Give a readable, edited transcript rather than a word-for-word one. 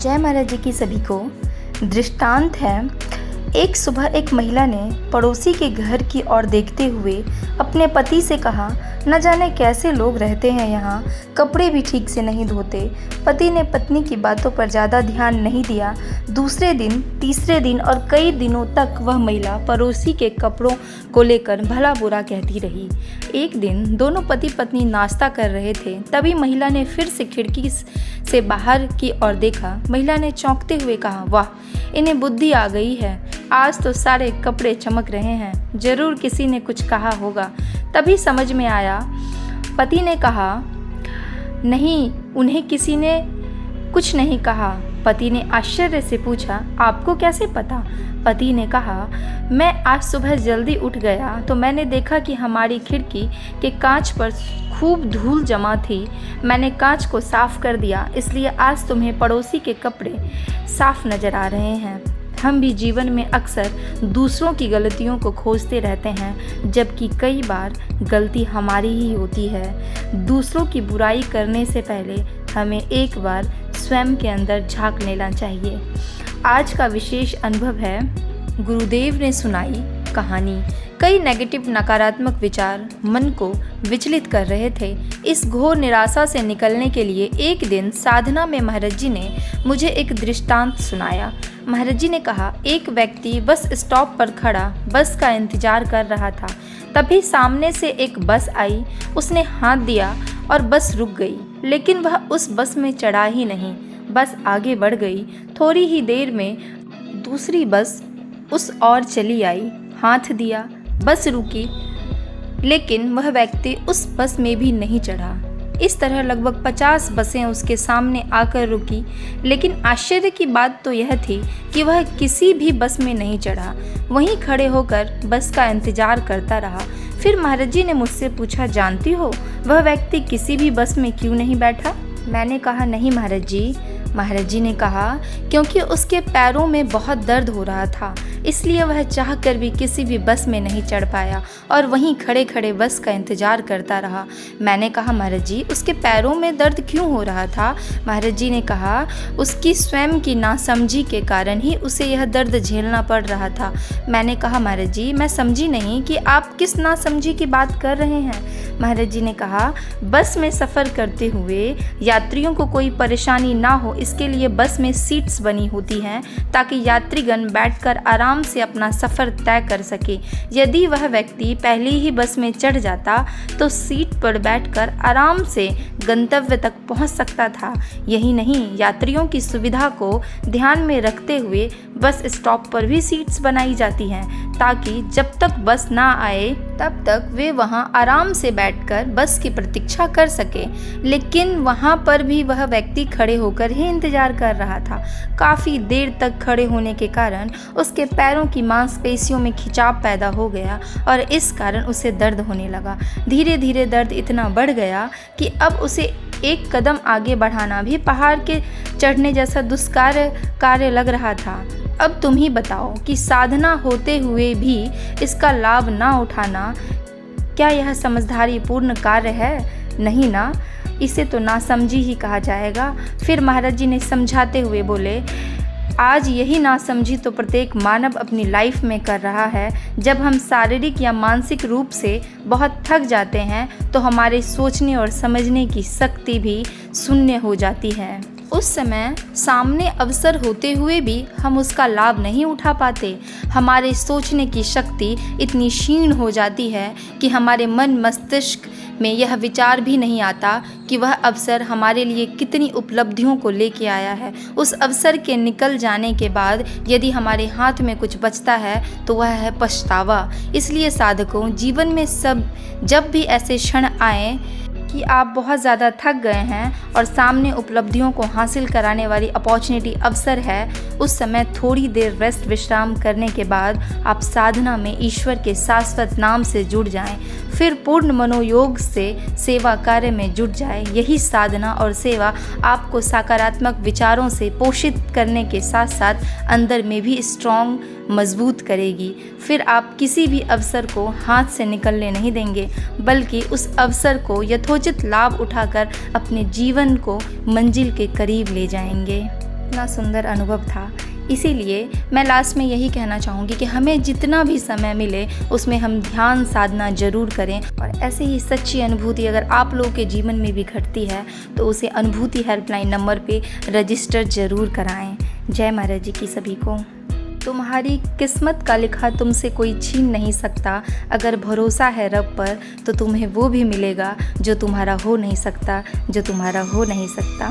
जय महाराज जी की सभी को। दृष्टांत है, एक सुबह एक महिला ने पड़ोसी के घर की ओर देखते हुए अपने पति से कहा, न जाने कैसे लोग रहते हैं यहाँ, कपड़े भी ठीक से नहीं धोते। पति ने पत्नी की बातों पर ज़्यादा ध्यान नहीं दिया। दूसरे दिन, तीसरे दिन और कई दिनों तक वह महिला पड़ोसी के कपड़ों को लेकर भला बुरा कहती रही। एक दिन दोनों पति पत्नी नाश्ता कर रहे थे, तभी महिला ने फिर से खिड़की से बाहर की ओर देखा। महिला ने चौंकते हुए कहा, वाह, इन्हें बुद्धि आ गई है, आज तो सारे कपड़े चमक रहे हैं, जरूर किसी ने कुछ कहा होगा। तभी समझ में आया। पति ने कहा, नहीं, उन्हें किसी ने कुछ नहीं कहा। पति ने आश्चर्य से पूछा, आपको कैसे पता? पति ने कहा, मैं आज सुबह जल्दी उठ गया तो मैंने देखा कि हमारी खिड़की के कांच पर खूब धूल जमा थी। मैंने कांच को साफ कर दिया, इसलिए आज तुम्हें पड़ोसी के कपड़े साफ नजर आ रहे हैं। हम भी जीवन में अक्सर दूसरों की गलतियों को खोजते रहते हैं, जबकि कई बार गलती हमारी ही होती है। दूसरों की बुराई करने से पहले हमें एक बार स्वयं के अंदर झांक लेना चाहिए। आज का विशेष अनुभव है, गुरुदेव ने सुनाई कहानी। कई नेगेटिव नकारात्मक विचार मन को विचलित कर रहे थे। इस घोर निराशा से निकलने के लिए एक दिन साधना में महाराज जी ने मुझे एक दृष्टांत सुनाया। महाराज जी ने कहा, एक व्यक्ति बस स्टॉप पर खड़ा बस का इंतजार कर रहा था। तभी सामने से एक बस आई। उसने हाथ दिया और बस रुक गई, लेकिन वह उस बस में चढ़ा ही नहीं। बस आगे बढ़ गई। थोड़ी ही देर में दूसरी बस उस ओर चली आई। हाथ दिया, बस रुकी, लेकिन वह व्यक्ति उस बस में भी नहीं चढ़ा। इस तरह लगभग 50 बसें उसके सामने आकर रुकी, लेकिन आश्चर्य की बात तो यह थी कि वह किसी भी बस में नहीं चढ़ा, वहीं खड़े होकर बस का इंतजार करता रहा। फिर महाराज जी ने मुझसे पूछा, जानती हो वह व्यक्ति किसी भी बस में क्यों नहीं बैठा? मैंने कहा, नहीं महाराज जी। महाराज जी ने कहा, क्योंकि उसके पैरों में बहुत दर्द हो रहा था, इसलिए वह चाहकर भी किसी भी बस में नहीं चढ़ पाया और वहीं खड़े खड़े बस का इंतजार करता रहा। मैंने कहा, महाराज जी, उसके पैरों में दर्द क्यों हो रहा था? महाराज जी ने कहा, उसकी स्वयं की नासमझी के कारण ही उसे यह दर्द झेलना पड़ रहा था। मैंने कहा, महाराज जी, मैं समझी नहीं कि आप किस नासमझी की बात कर रहे हैं। महाराज जी ने कहा, बस में सफ़र करते हुए यात्रियों को कोई परेशानी ना हो, इसके लिए बस में सीट्स बनी होती हैं ताकि यात्रीगण बैठकर आराम से अपना सफ़र तय कर सके। यदि वह व्यक्ति पहले ही बस में चढ़ जाता तो सीट पर बैठकर आराम से गंतव्य तक पहुंच सकता था। यही नहीं, यात्रियों की सुविधा को ध्यान में रखते हुए बस स्टॉप पर भी सीट्स बनाई जाती हैं ताकि जब तक बस ना आए तब तक वे वहां आराम से बैठकर बस की प्रतीक्षा कर सके। लेकिन वहां पर भी वह व्यक्ति खड़े होकर ही इंतजार कर रहा था। काफ़ी देर तक खड़े होने के कारण उसके पैरों की मांसपेशियों में खिंचाव पैदा हो गया और इस कारण उसे दर्द होने लगा। धीरे धीरे दर्द इतना बढ़ गया कि अब उसे एक कदम आगे बढ़ाना भी पहाड़ के चढ़ने जैसा दुष्कार कार्य लग रहा था। अब तुम ही बताओ कि साधना होते हुए भी इसका लाभ ना उठाना, क्या यह समझदारी पूर्ण कार्य है? नहीं ना, इसे तो नासमझी ही कहा जाएगा। फिर महाराज जी ने समझाते हुए बोले, आज यही नासमझी तो प्रत्येक मानव अपनी लाइफ में कर रहा है। जब हम शारीरिक या मानसिक रूप से बहुत थक जाते हैं तो हमारे सोचने और समझने की शक्ति भी शून्य हो जाती है। उस समय सामने अवसर होते हुए भी हम उसका लाभ नहीं उठा पाते। हमारे सोचने की शक्ति इतनी क्षीण हो जाती है कि हमारे मन मस्तिष्क में यह विचार भी नहीं आता कि वह अवसर हमारे लिए कितनी उपलब्धियों को लेके आया है। उस अवसर के निकल जाने के बाद यदि हमारे हाथ में कुछ बचता है तो वह है पछतावा। इसलिए साधकों, जीवन में जब भी ऐसे क्षण आए कि आप बहुत ज़्यादा थक गए हैं और सामने उपलब्धियों को हासिल कराने वाली अपॉर्चुनिटी अवसर है, उस समय थोड़ी देर रेस्ट विश्राम करने के बाद आप साधना में ईश्वर के शाश्वत नाम से जुड़ जाएं। फिर पूर्ण मनोयोग से सेवा कार्य में जुट जाए। यही साधना और सेवा आपको सकारात्मक विचारों से पोषित करने के साथ साथ अंदर में भी स्ट्रॉन्ग, मजबूत करेगी। फिर आप किसी भी अवसर को हाथ से निकलने नहीं देंगे, बल्कि उस अवसर को यथोचित लाभ उठाकर अपने जीवन को मंजिल के करीब ले जाएंगे। इतना सुंदर अनुभव था। इसीलिए मैं लास्ट में यही कहना चाहूँगी कि हमें जितना भी समय मिले उसमें हम ध्यान साधना ज़रूर करें, और ऐसे ही सच्ची अनुभूति अगर आप लोगों के जीवन में भी घटती है तो उसे अनुभूति हेल्पलाइन नंबर पे रजिस्टर ज़रूर कराएं। जय महाराज जी की सभी को। तुम्हारी किस्मत का लिखा तुमसे कोई छीन नहीं सकता। अगर भरोसा है रब पर तो तुम्हें वो भी मिलेगा जो तुम्हारा हो नहीं सकता, जो तुम्हारा हो नहीं सकता।